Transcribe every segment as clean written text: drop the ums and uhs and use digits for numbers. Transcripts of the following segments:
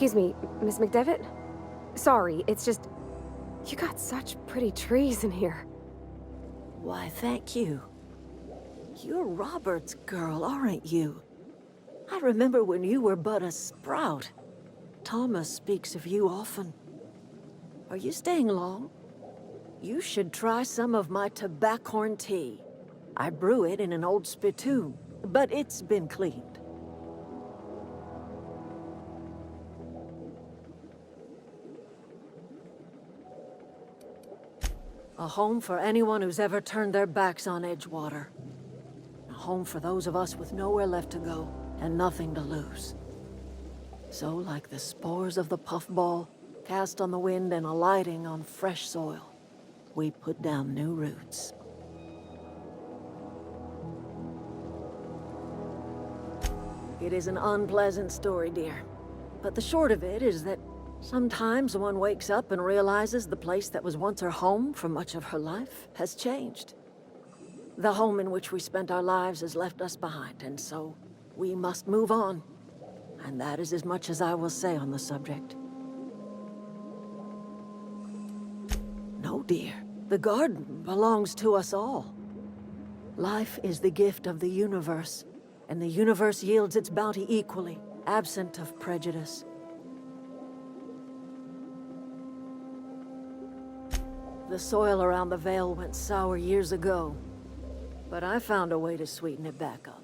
Excuse me, Miss McDevitt? Sorry, it's just... You got such pretty trees in here. Why, thank you. You're Robert's girl, aren't you? I remember when you were but a sprout. Thomas speaks of you often. Are you staying long? You should try some of my tobaccorn tea. I brew it in an old spittoon, but it's been cleaned. A home for anyone who's ever turned their backs on Edgewater. A home for those of us with nowhere left to go and nothing to lose. So, like the spores of the puffball, cast on the wind and alighting on fresh soil, we put down new roots. It is an unpleasant story, dear. But the short of it is that sometimes one wakes up and realizes the place that was once her home for much of her life has changed. The home in which we spent our lives has left us behind, and so we must move on. And that is as much as I will say on the subject. No, dear. The garden belongs to us all. Life is the gift of the universe, and the universe yields its bounty equally, absent of prejudice. The soil around the Vale went sour years ago, but I found a way to sweeten it back up.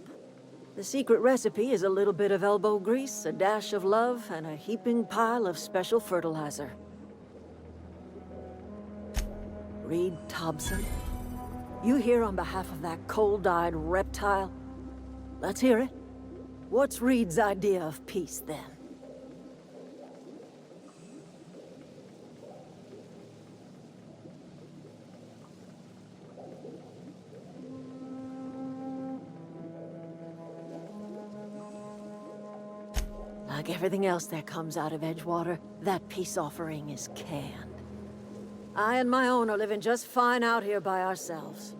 The secret recipe is a little bit of elbow grease, a dash of love, and a heaping pile of special fertilizer. Reed Thompson, you here on behalf of that cold-eyed reptile? Let's hear it. What's Reed's idea of peace, then? Like everything else that comes out of Edgewater, that peace offering is canned. I and my own are living just fine out here by ourselves.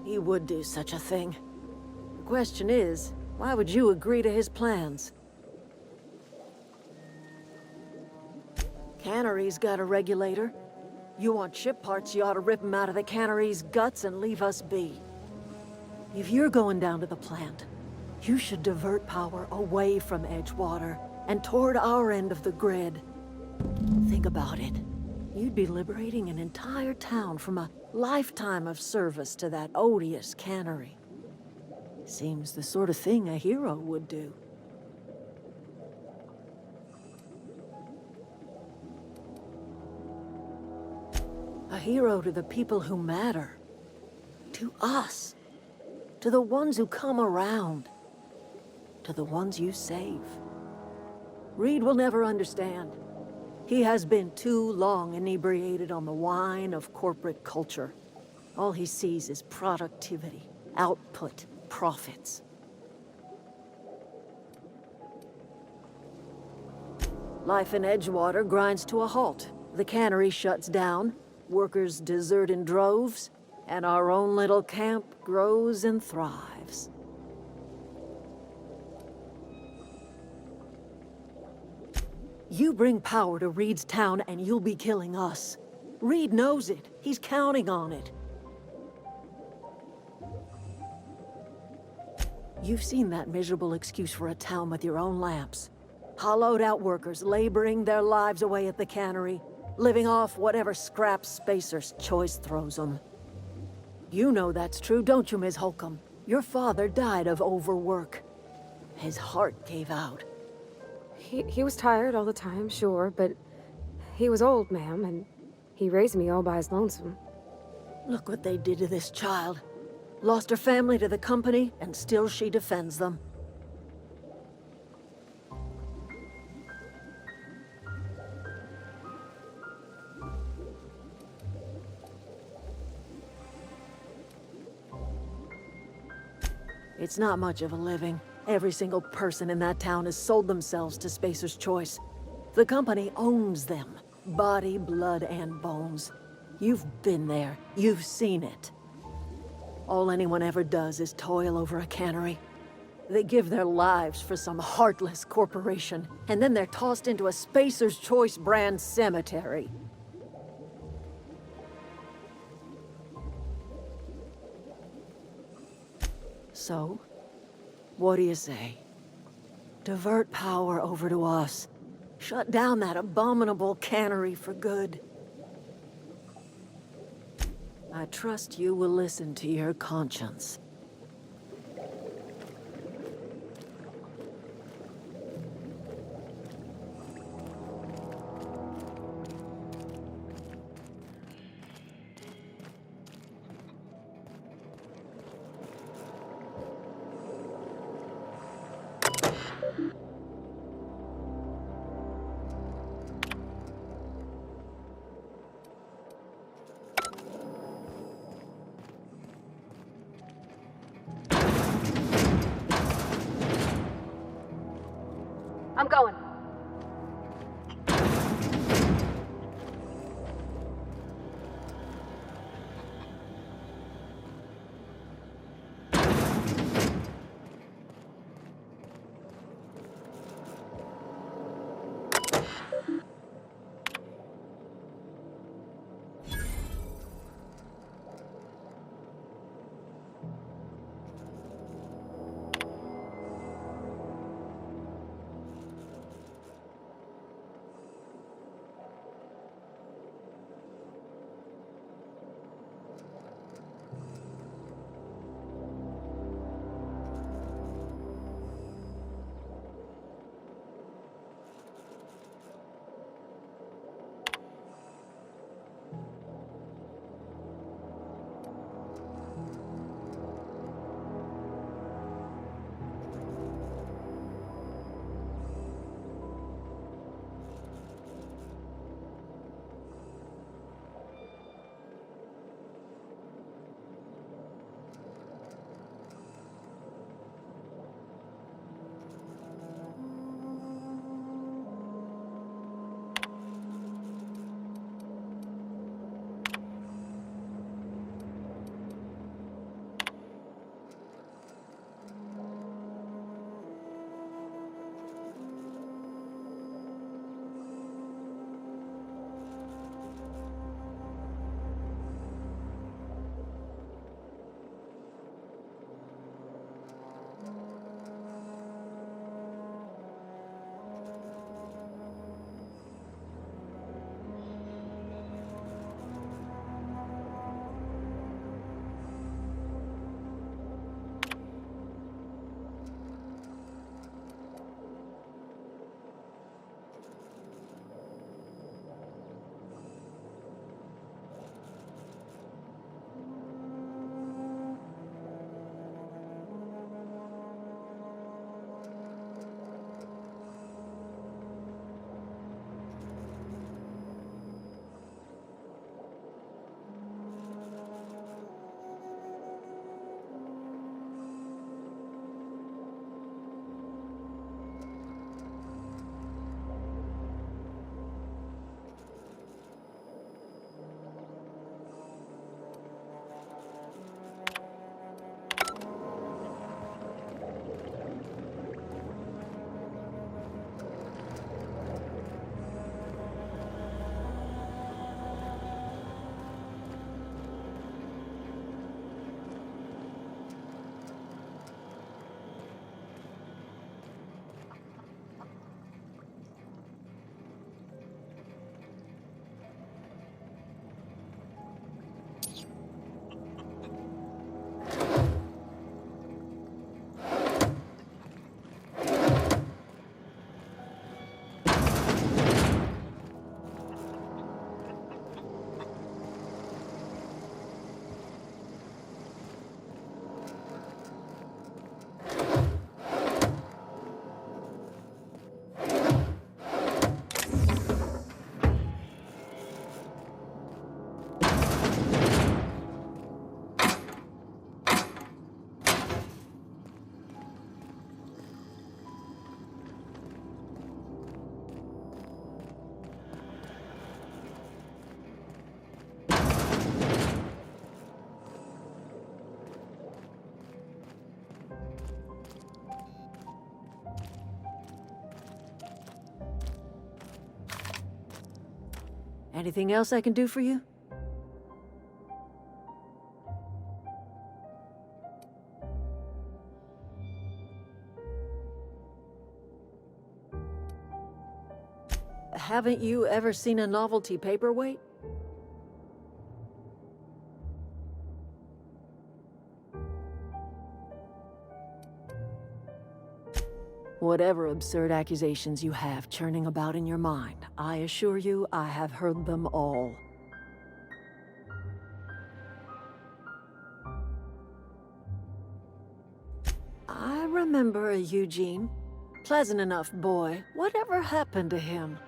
He would do such a thing. The question is, why would you agree to his plans? Cannery's got a regulator. You want ship parts, you ought to rip them out of the cannery's guts and leave us be. If you're going down to the plant, you should divert power away from Edgewater and toward our end of the grid. Think about it. You'd be liberating an entire town from a lifetime of service to that odious cannery. Seems the sort of thing a hero would do. A hero to the people who matter. To us. To the ones who come around. To the ones you save. Reed will never understand. He has been too long inebriated on the wine of corporate culture. All he sees is productivity, output, profits. Life in Edgewater grinds to a halt. The cannery shuts down, workers desert in droves, and our own little camp grows and thrives. You bring power to Reed's town and you'll be killing us. Reed knows it. He's counting on it. You've seen that miserable excuse for a town with your own lamps. Hollowed out workers laboring their lives away at the cannery, living off whatever scraps Spacer's choice throws them. You know that's true, don't you, Ms. Holcomb? Your father died of overwork. His heart gave out. He was tired all the time, sure, but he was old, ma'am, and he raised me all by his lonesome. Look what they did to this child. Lost her family to the company, and still she defends them. It's not much of a living. Every single person in that town has sold themselves to Spacer's Choice. The company owns them. Body, blood, and bones. You've been there. You've seen it. All anyone ever does is toil over a cannery. They give their lives for some heartless corporation, and then they're tossed into a Spacer's Choice brand cemetery. So, what do you say? Divert power over to us. Shut down that abominable cannery for good. I trust you will listen to your conscience. I'm going. Anything else I can do for you? Haven't you ever seen a novelty paperweight? Whatever absurd accusations you have churning about in your mind, I assure you I have heard them all. I remember a Eugene. Pleasant enough boy. Whatever happened to him?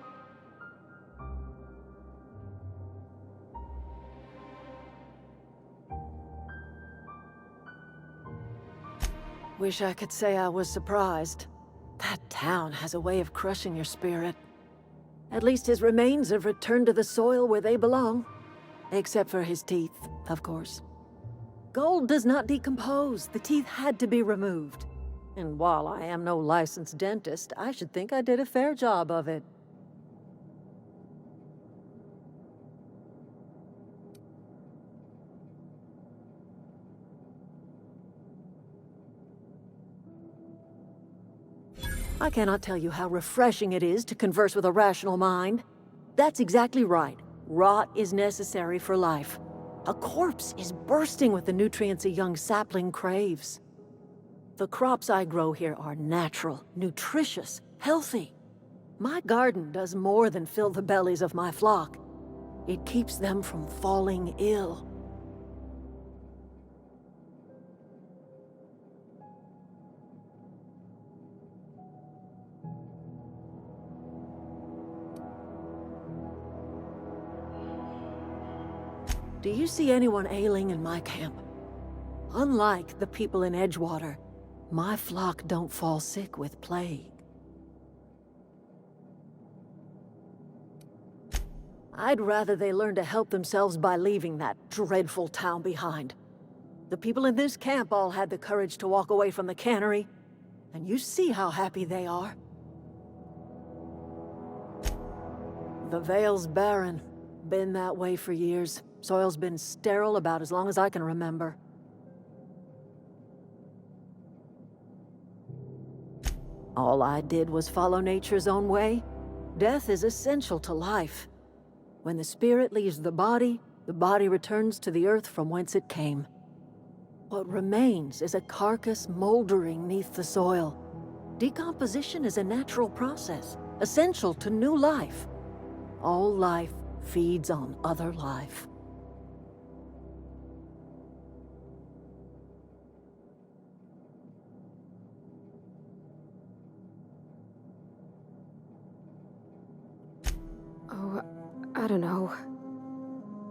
Wish I could say I was surprised. That town has a way of crushing your spirit. At least his remains have returned to the soil where they belong. Except for his teeth, of course. Gold does not decompose. The teeth had to be removed. And while I am no licensed dentist, I should think I did a fair job of it. I cannot tell you how refreshing it is to converse with a rational mind. That's exactly right. Rot is necessary for life. A corpse is bursting with the nutrients a young sapling craves. The crops I grow here are natural, nutritious, healthy. My garden does more than fill the bellies of my flock. It keeps them from falling ill. Do you see anyone ailing in my camp? Unlike the people in Edgewater, my flock don't fall sick with plague. I'd rather they learn to help themselves by leaving that dreadful town behind. The people in this camp all had the courage to walk away from the cannery, and you see how happy they are. The Vale's barren. Been that way for years. Soil's been sterile about as long as I can remember. All I did was follow nature's own way. Death is essential to life. When the spirit leaves the body returns to the earth from whence it came. What remains is a carcass moldering neath the soil. Decomposition is a natural process, essential to new life. All life feeds on other life. Oh, I don't know.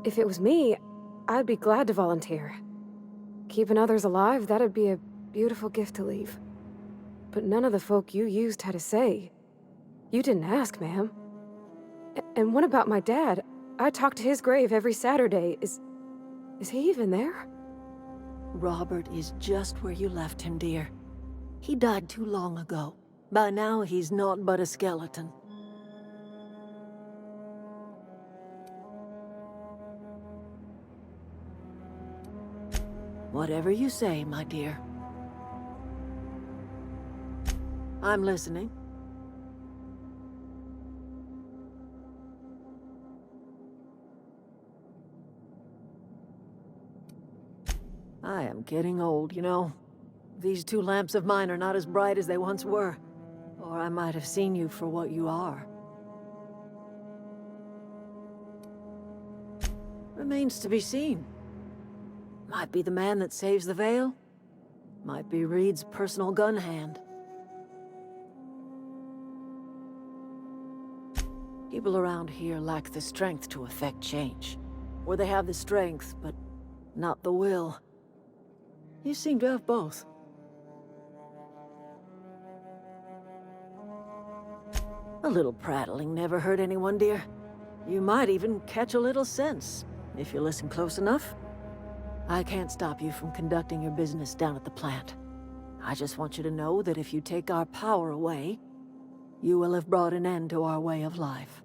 If it was me, I'd be glad to volunteer. Keeping others alive, that'd be a beautiful gift to leave. But none of the folk you used had a say. You didn't ask, ma'am. And what about my dad? I talk to his grave every Saturday. Is he even there? Robert is just where you left him, dear. He died too long ago. By now, he's naught but a skeleton. Whatever you say, my dear. I'm listening. I am getting old, you know. These two lamps of mine are not as bright as they once were. Or I might have seen you for what you are. Remains to be seen. Might be the man that saves the Vale. Might be Reed's personal gun hand. People around here lack the strength to effect change. Or they have the strength, but not the will. You seem to have both. A little prattling never hurt anyone, dear. You might even catch a little sense, if you listen close enough. I can't stop you from conducting your business down at the plant. I just want you to know that if you take our power away, you will have brought an end to our way of life.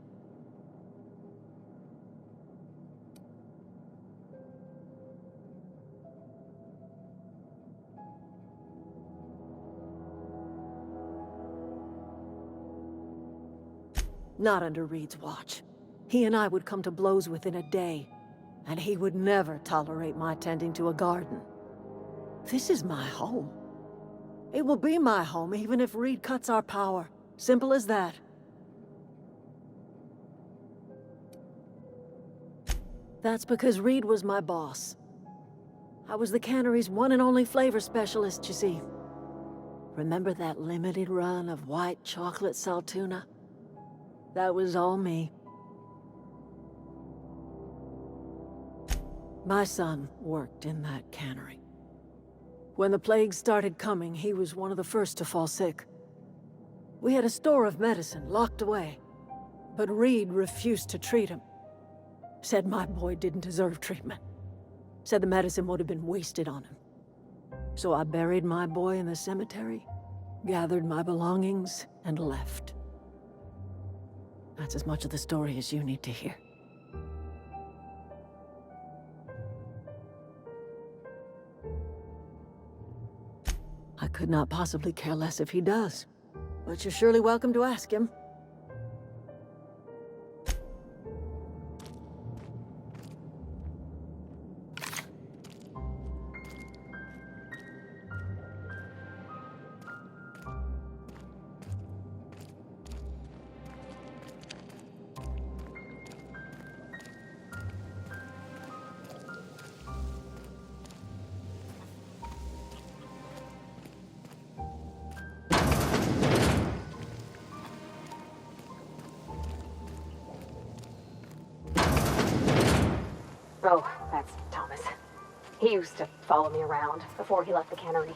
Not under Reed's watch. He and I would come to blows within a day, and he would never tolerate my tending to a garden. This is my home. It will be my home even if Reed cuts our power. Simple as that. That's because Reed was my boss. I was the cannery's one and only flavor specialist, you see. Remember that limited run of white chocolate saltuna? That was all me. My son worked in that cannery. When the plague started coming, he was one of the first to fall sick. We had a store of medicine locked away, but Reed refused to treat him. Said my boy didn't deserve treatment. Said the medicine would have been wasted on him. So I buried my boy in the cemetery, gathered my belongings, and left. That's as much of the story as you need to hear. I could not possibly care less if he does, but you're surely welcome to ask him. Oh, that's Thomas. He used to follow me around before he left the cannery.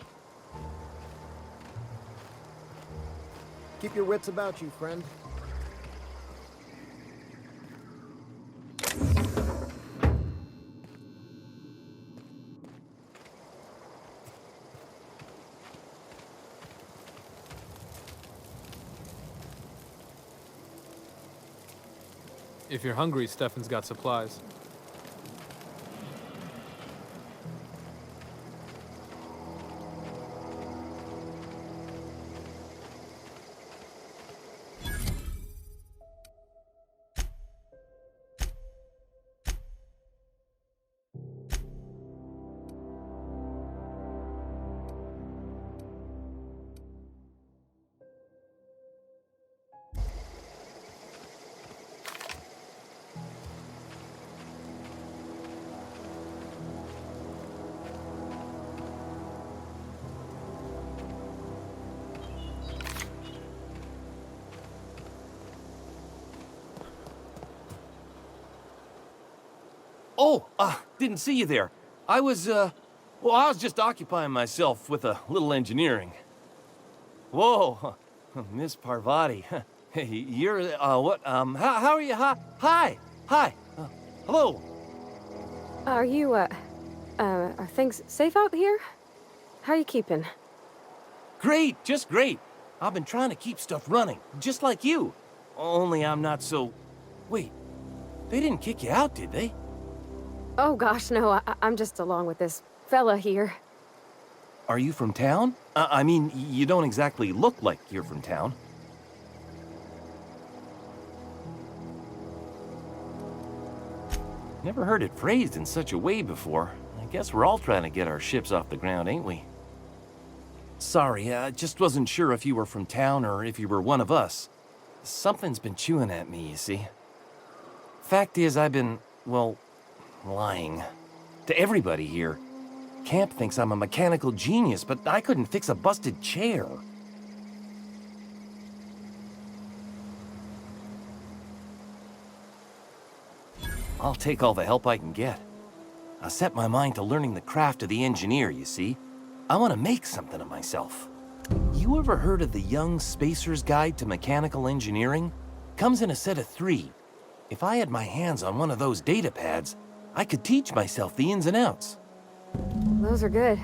Keep your wits about you, friend. If you're hungry, Stefan's got supplies. Oh, didn't see you there. I was just occupying myself with a little engineering. Whoa, Miss Parvati. Hey, you're, what, how are you? Hi, hello. Are you, are things safe out here? How are you keeping? Great, just great. I've been trying to keep stuff running, just like you. Only I'm not so... Wait, they didn't kick you out, did they? Oh gosh, no, I'm just along with this fella here. Are you from town? I mean, you don't exactly look like you're from town. Never heard it phrased in such a way before. I guess we're all trying to get our ships off the ground, ain't we? Sorry, I just wasn't sure if you were from town or if you were one of us. Something's been chewing at me, you see. Fact is, I've been, well, lying. To everybody here. Camp thinks I'm a mechanical genius, but I couldn't fix a busted chair. I'll take all the help I can get. I set my mind to learning the craft of the engineer, you see. I want to make something of myself. You ever heard of the Young Spacer's Guide to Mechanical Engineering? Comes in a set of 3. If I had my hands on one of those data pads, I could teach myself the ins and outs. Those are good.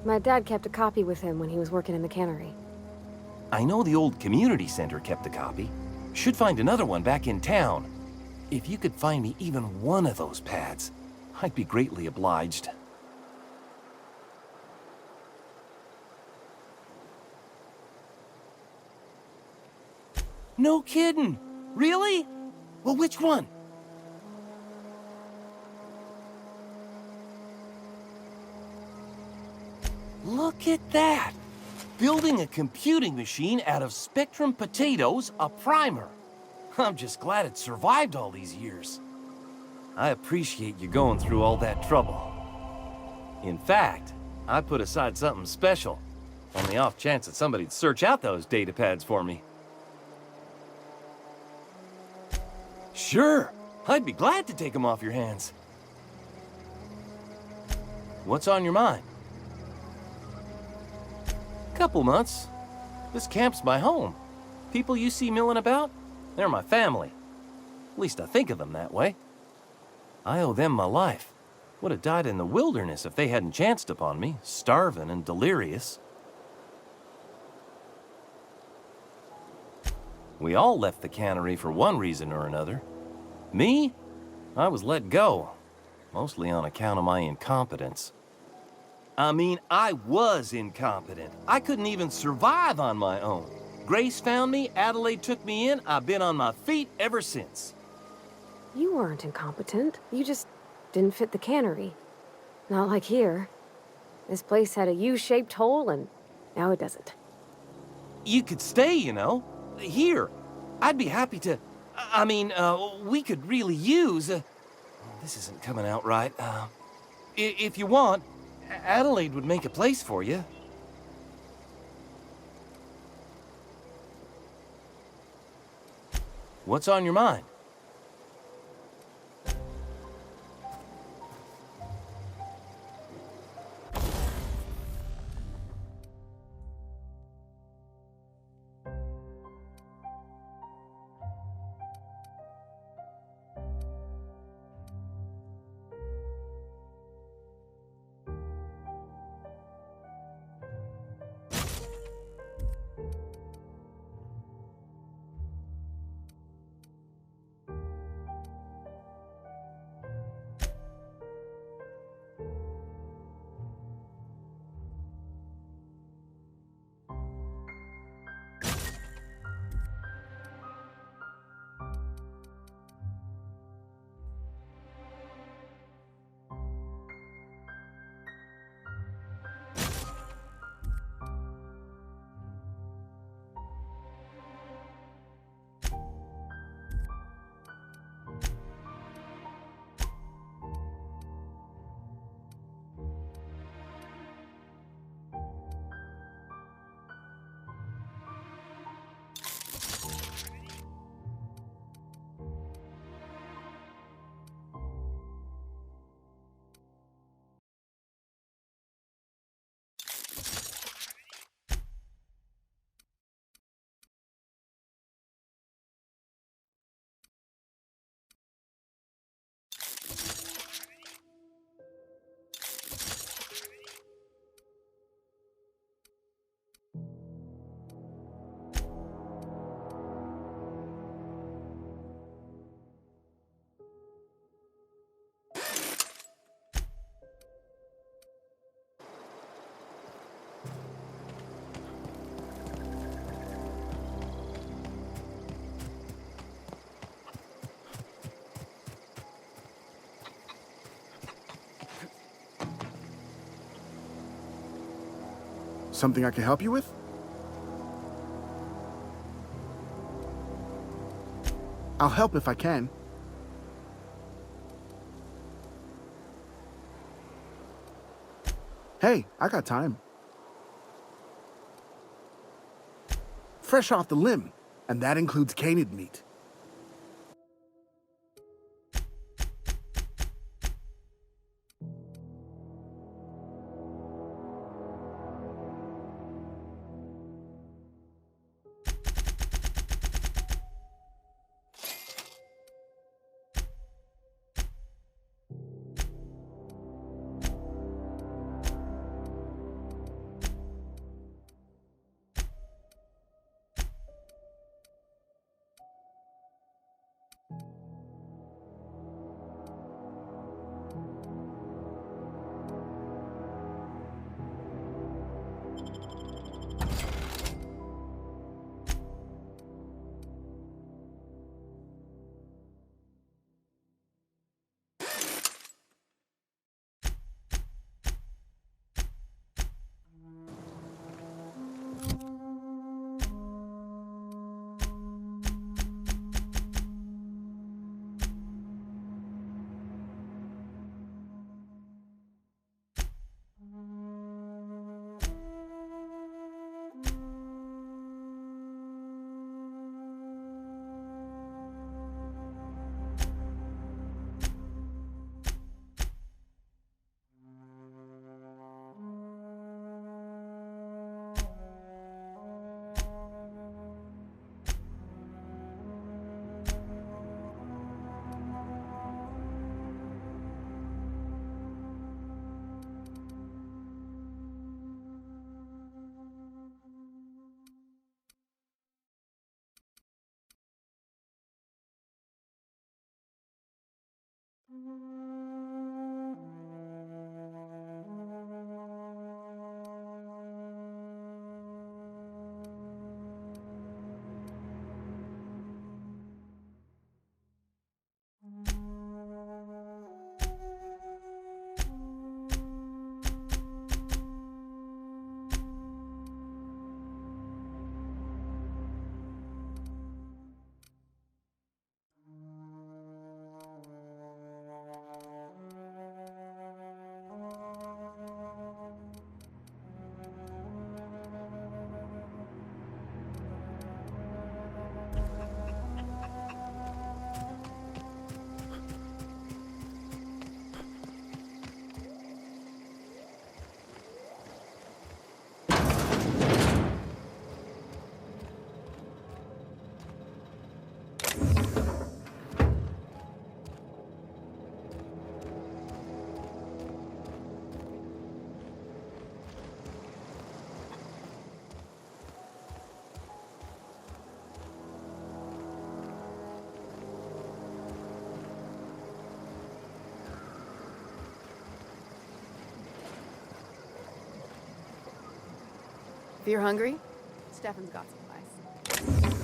My dad kept a copy with him when he was working in the cannery. I know the old community center kept a copy. Should find another one back in town. If you could find me even one of those pads, I'd be greatly obliged. No kidding! Really? Well, which one? Look at that! Building a computing machine out of Spectrum potatoes, a primer. I'm just glad it survived all these years. I appreciate you going through all that trouble. In fact, I put aside something special, on the off chance that somebody'd search out those data pads for me. Sure, I'd be glad to take them off your hands. What's on your mind? Couple months. This camp's my home. People you see milling about, they're my family. At least I think of them that way. I owe them my life. Would have died in the wilderness if they hadn't chanced upon me, starving and delirious. We all left the cannery for one reason or another. Me? I was let go, mostly on account of my incompetence. I mean, I was incompetent. I couldn't even survive on my own. Grace found me, Adelaide took me in, I've been on my feet ever since. You weren't incompetent. You just didn't fit the cannery. Not like here. This place had a U-shaped hole, and now it doesn't. You could stay, you know. Here. I'd be happy to... we could really use... this isn't coming out right. If you want, Adelaide would make a place for you. What's on your mind? Something I can help you with? I'll help if I can. Hey, I got time. Fresh off the limb, and that includes canid meat. If you're hungry, Stefan's got supplies.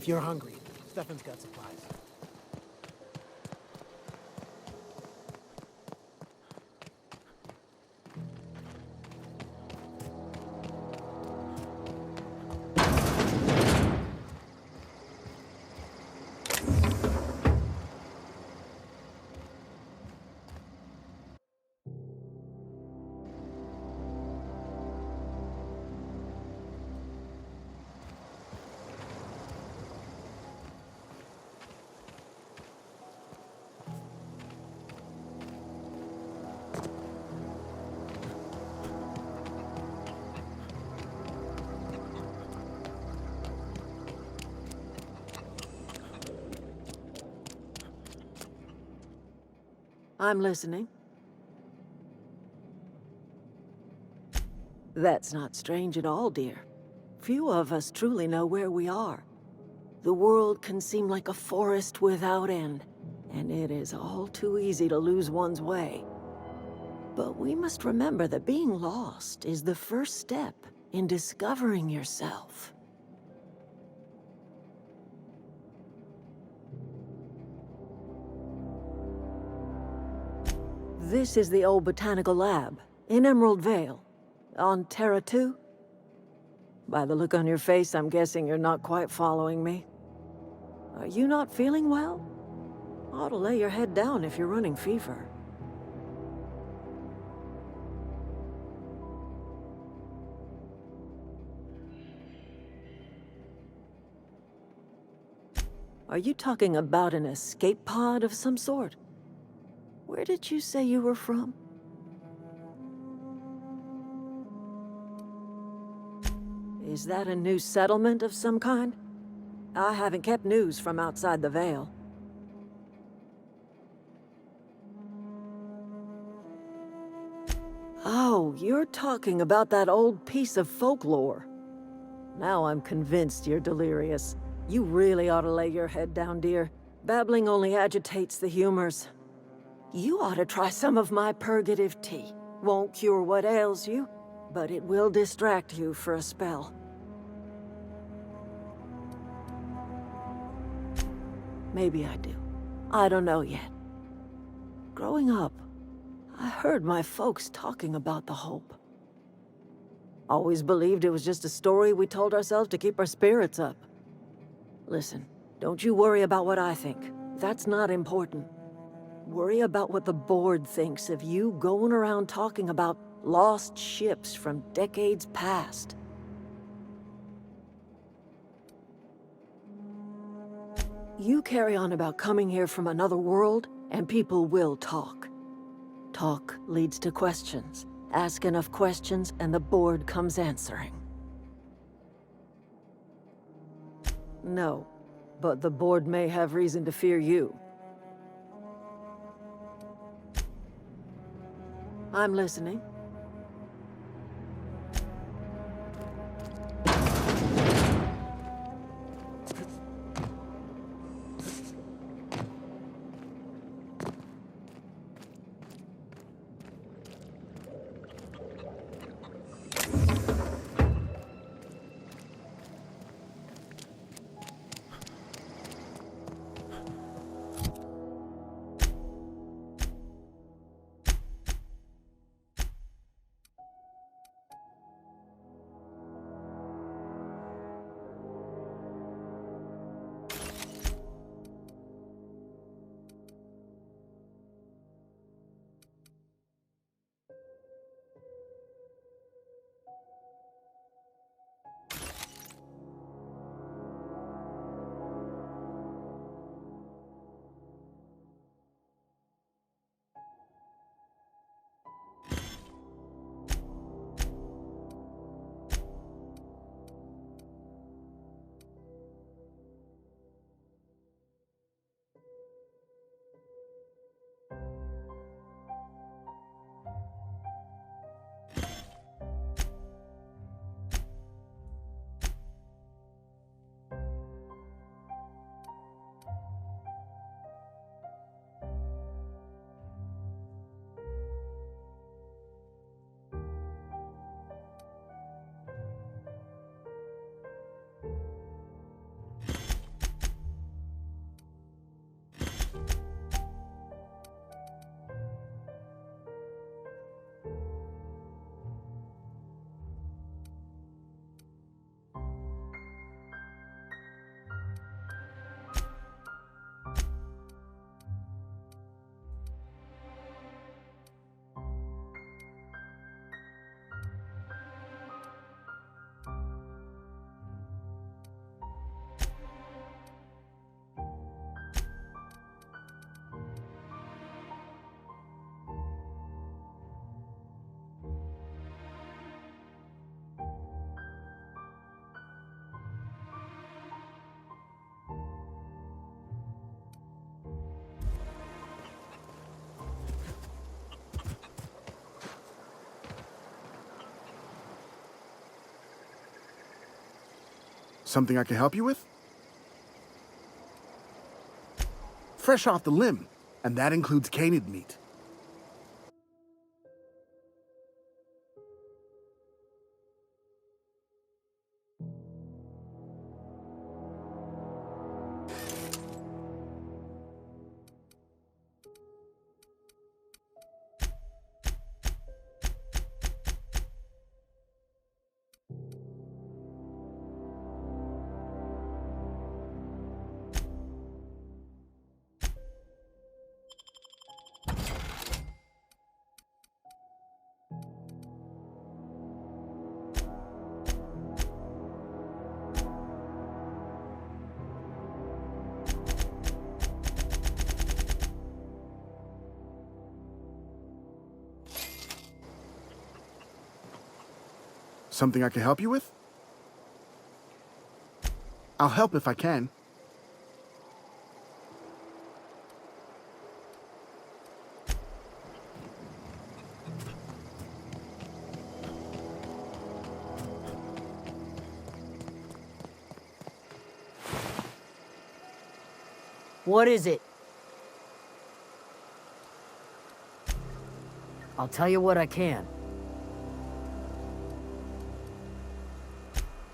If you're hungry, Stefan's got supplies. I'm listening. That's not strange at all, dear. Few of us truly know where we are. The world can seem like a forest without end, and it is all too easy to lose one's way. But we must remember that being lost is the first step in discovering yourself. This is the old botanical lab in Emerald Vale, on Terra 2. By the look on your face, I'm guessing you're not quite following me. Are you not feeling well? Ought to lay your head down if you're running fever. Are you talking about an escape pod of some sort? Where did you say you were from? Is that a new settlement of some kind? I haven't kept news from outside the Vale. Oh, you're talking about that old piece of folklore. Now I'm convinced you're delirious. You really ought to lay your head down, dear. Babbling only agitates the humors. You ought to try some of my purgative tea. Won't cure what ails you, but it will distract you for a spell. Maybe I do. I don't know yet. Growing up, I heard my folks talking about the Hope. Always believed it was just a story we told ourselves to keep our spirits up. Listen, don't you worry about what I think. That's not important. Worry about what the board thinks of you going around talking about lost ships from decades past. You carry on about coming here from another world, and people will talk. Talk leads to questions. Ask enough questions, and the board comes answering. No, but the board may have reason to fear you. I'm listening. Something I can help you with? Fresh off the limb, and that includes canid meat. Something I can help you with? I'll help if I can. What is it? I'll tell you what I can.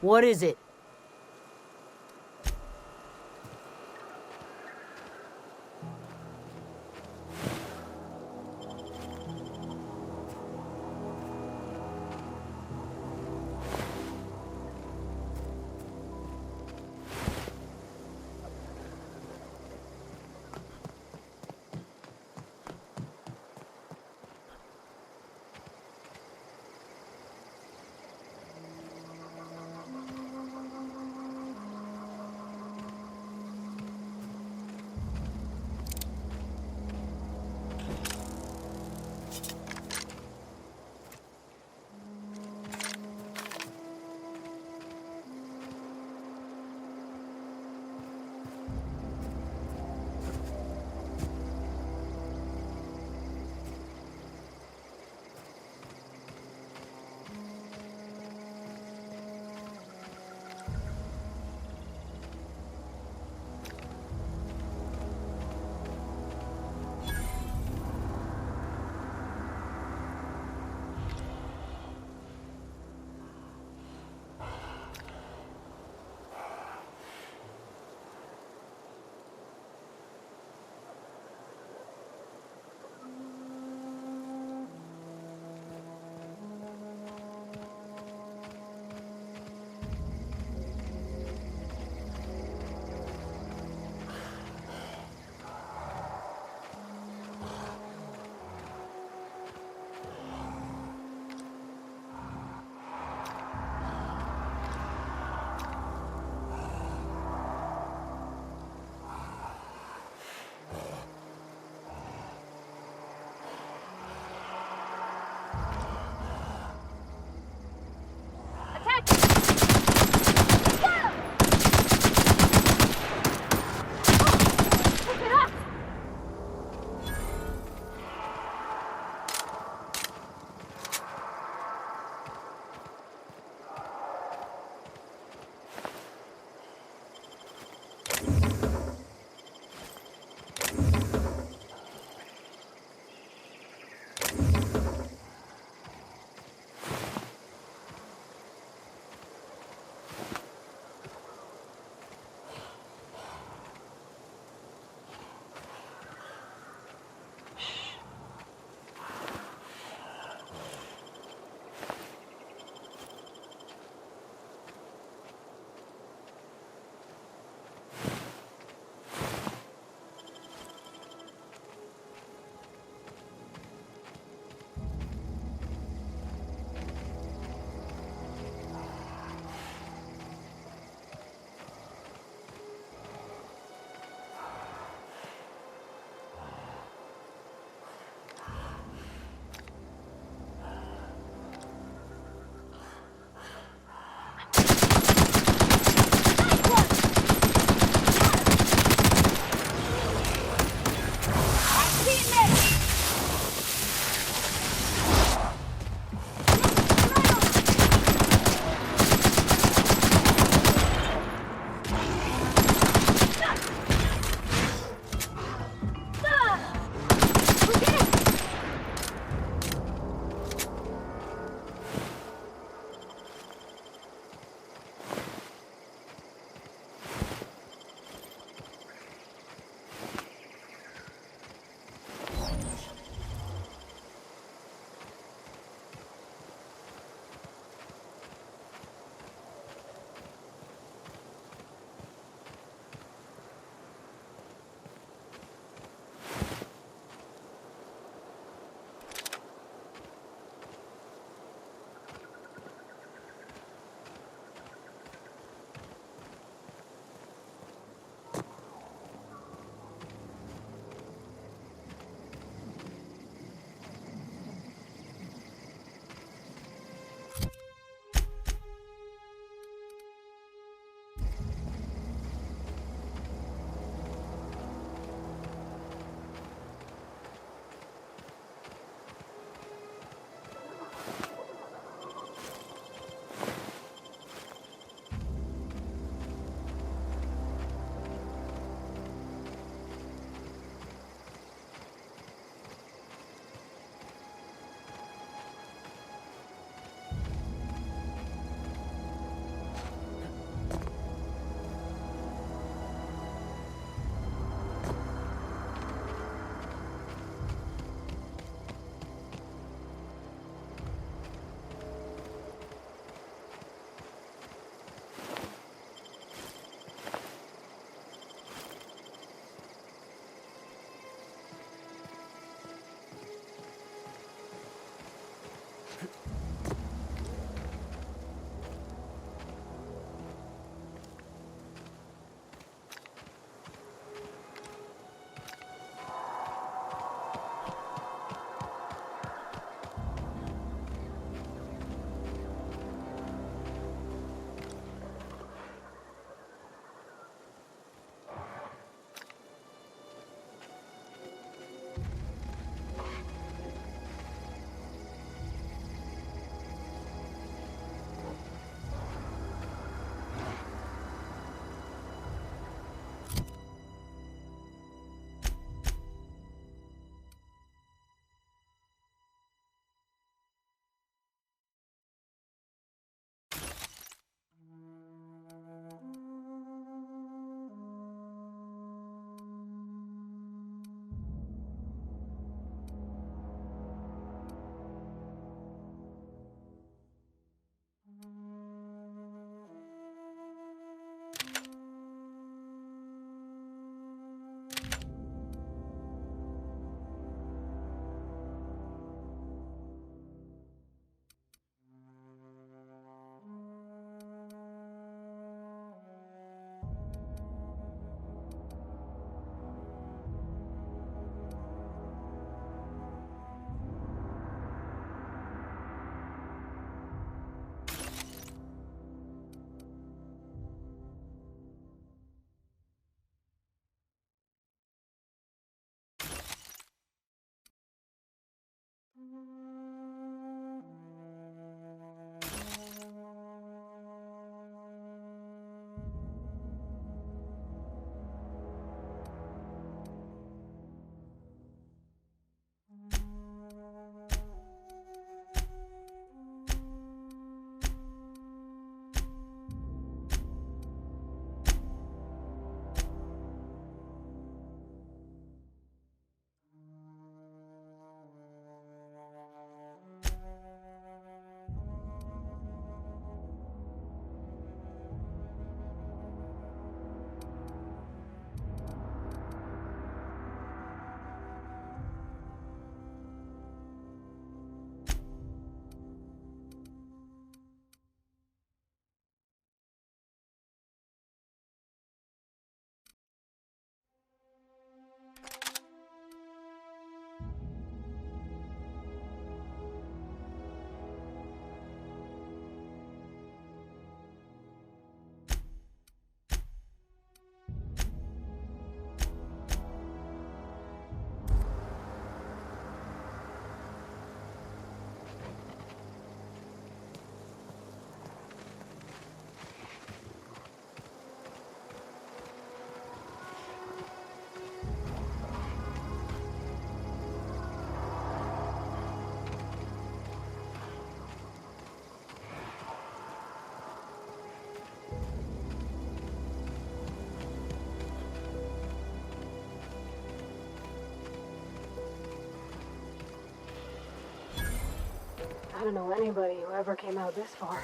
What is it? I don't know anybody who ever came out this far.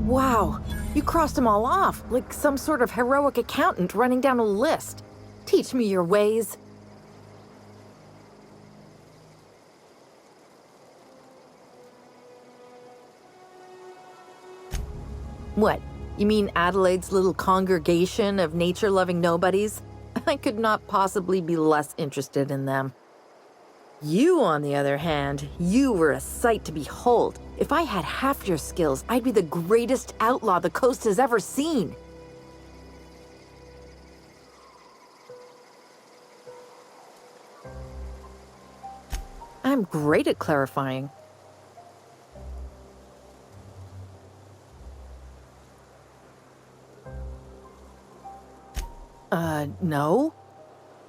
Wow, you crossed them all off, like some sort of heroic accountant running down a list. Teach me your ways. What? You mean Adelaide's little congregation of nature-loving nobodies? I could not possibly be less interested in them. You, on the other hand, you were a sight to behold. If I had half your skills, I'd be the greatest outlaw the coast has ever seen. I'm great at clarifying. No.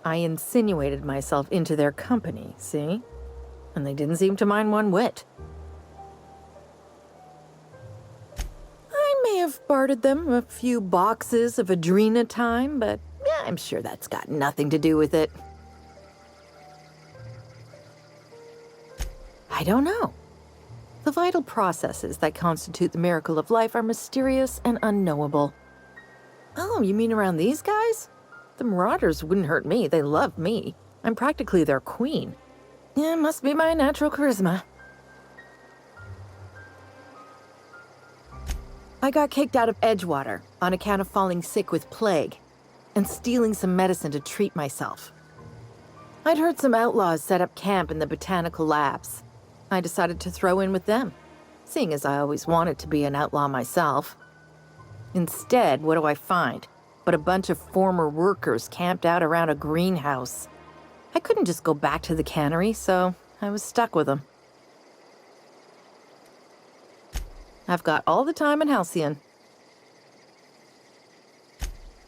I insinuated myself into their company, see? And they didn't seem to mind one whit. I may have bartered them a few boxes of Adrena time, but I'm sure that's got nothing to do with it. I don't know. The vital processes that constitute the miracle of life are mysterious and unknowable. Oh, you mean around these guys? The Marauders wouldn't hurt me. They love me. I'm practically their queen. Yeah, it must be my natural charisma. I got kicked out of Edgewater on account of falling sick with plague and stealing some medicine to treat myself. I'd heard some outlaws set up camp in the botanical labs. I decided to throw in with them, seeing as I always wanted to be an outlaw myself. Instead, what do I find? But a bunch of former workers camped out around a greenhouse. I couldn't just go back to the cannery, so I was stuck with them. I've got all the time in Halcyon.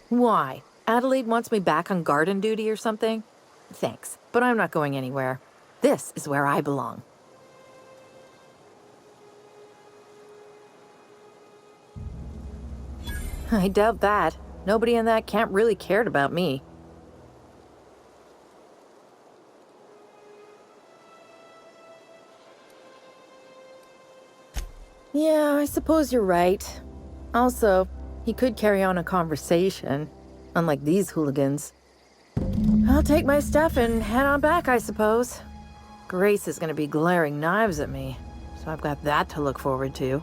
Why? Adelaide wants me back on garden duty or something? Thanks, but I'm not going anywhere. This is where I belong. I doubt that. Nobody in that camp really cared about me. Yeah, I suppose you're right. Also, he could carry on a conversation, unlike these hooligans. I'll take my stuff and head on back, I suppose. Grace is gonna be glaring knives at me, so I've got that to look forward to.